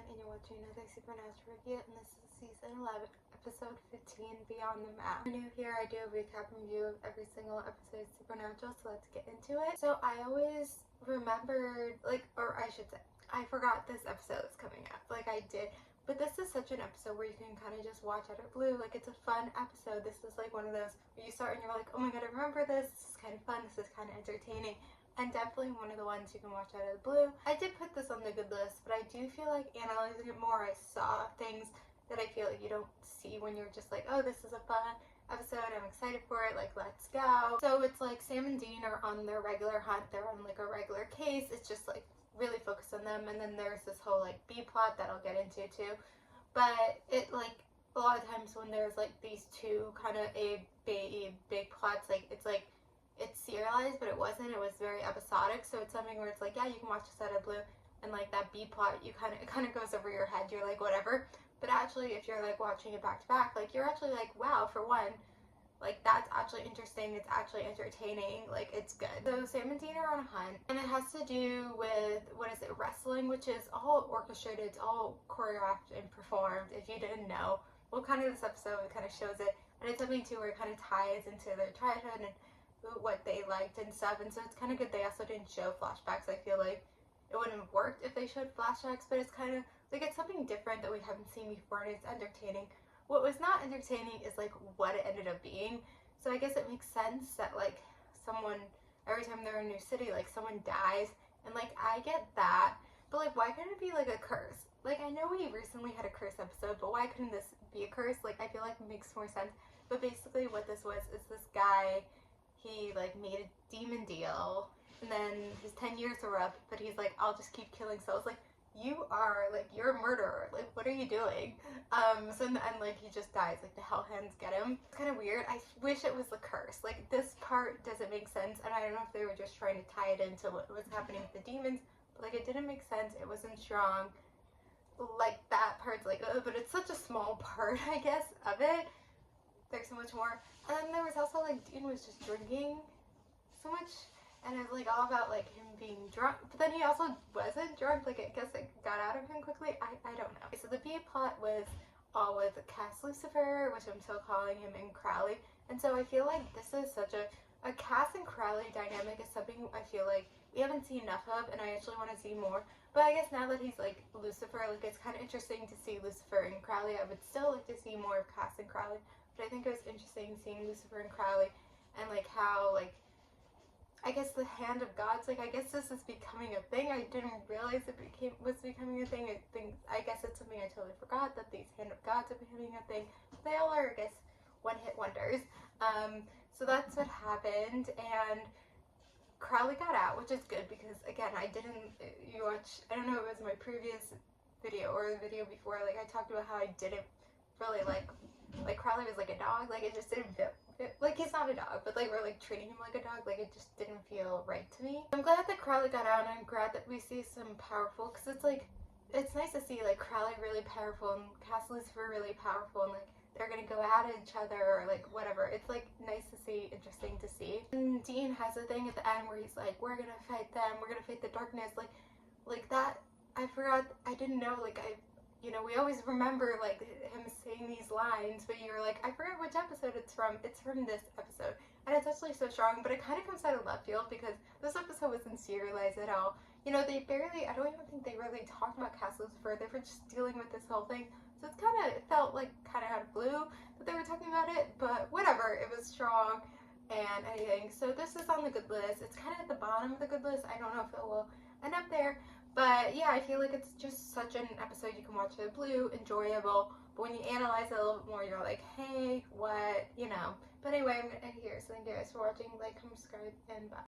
and you're watching another Supernatural review, and this is season 11, episode 15, Beyond the Mask. If you're new here, I do a recap and review of every single episode of Supernatural, so let's get into it. So I always remembered, or I should say, I forgot this episode was coming up, I did. But this is such an episode where you can kind of just watch out of blue. It's a fun episode. This is one of those where you start and you're like, oh my god, I remember this. This is kind of fun. This is kind of entertaining. And definitely one of the ones you can watch out of the blue. I did put this on the good list, but I do feel like analyzing it more, I saw things that I feel like you don't see when you're just like, oh, this is a fun episode, I'm excited for it, let's go. So it's Sam and Dean are on their regular hunt, they're on a regular case, it's just really focused on them, and then there's this whole B plot that I'll get into too. But it a lot of times when there's these two kind of big plots, it's serialized, but it wasn't. It was very episodic, so it's something where it's yeah, you can watch this out of blue, and that B plot, it kind of goes over your head. You're whatever. But actually, if you're watching it back to back, you're actually wow, for one, that's actually interesting. It's actually entertaining. It's good. So Sam and Dean are on a hunt, and it has to do with wrestling, which is all orchestrated. It's all choreographed and performed. If you didn't know, well, kind of this episode it kind of shows it, and it's something too where it kind of ties into their childhood and what they liked and stuff, and so it's kind of good they also didn't show flashbacks. I feel like it wouldn't have worked if they showed flashbacks, but it's kind of it's something different that we haven't seen before, and it's entertaining. What was not entertaining is what it ended up being. So I guess it makes sense that someone, every time they're in a new city, someone dies, and I get that, but why couldn't it be a curse? I know we recently had a curse episode, but why couldn't this be a curse? I feel it makes more sense. But basically what this was is this guy, he made a demon deal, and then his 10 years are up, but he's I'll just keep killing souls. You are you're a murderer, what are you doing? So in the end he just dies, the Hellhounds get him. It's kind of weird. I wish it was the curse. This part doesn't make sense, and I don't know if they were just trying to tie it into what was happening with the demons, but it didn't make sense. It wasn't strong. That part's but it's such a small part, I guess, of it. There's so much more. And then there was also Dean was just drinking so much, and it was all about him being drunk, but then he also wasn't drunk. I guess it got out of him quickly. I don't know. So the B plot was all with Cass Lucifer, which I'm still calling him, and Crowley. And so I feel this is such a Cass and Crowley dynamic is something I feel we haven't seen enough of, and I actually want to see more. But I guess now that he's Lucifer, it's kind of interesting to see Lucifer and Crowley. I would still like to see more of Cass and Crowley, but I think it was interesting seeing Lucifer and Crowley, and how I guess the hand of gods, I guess this is becoming a thing. I didn't realize it was becoming a thing. I guess it's something I totally forgot, that these hand of gods are becoming a thing. They all are, I guess, one-hit wonders. So that's what happened, and Crowley got out, which is good, because again, I don't know if it was my previous video or the video before, I talked about how I didn't really like Crowley was like a dog, it just didn't fit. He's not a dog, but we're treating him like a dog, it just didn't feel right to me. I'm glad that Crowley got out, and I'm glad that we see some powerful, because it's nice to see Crowley really powerful and Cass Lucifer really powerful, and they're gonna go at each other, or whatever. It's nice to see, interesting to see. And Dean has a thing at the end where he's we're gonna fight them, we're gonna fight the darkness, that. I forgot, I didn't know, we always remember him saying these lines, but you're I forget which episode it's from. It's from this episode, and it's actually so strong, but it kind of comes out of left field because this episode wasn't serialized at all. They barely, I don't even think they really talked about Cass Lucifer. They were just dealing with this whole thing, so it's it felt kind of out of blue that they were talking about it, but whatever, it was strong and anything. So this is on the good list. It's kind of at the bottom of the good list. I don't know if it will end up there, but yeah, I feel it's just such an episode you can watch it blue, enjoyable, but when you analyze it a little bit more, you're hey, what, But anyway, I'm gonna end here, so thank you guys for watching, comment, subscribe, and bye.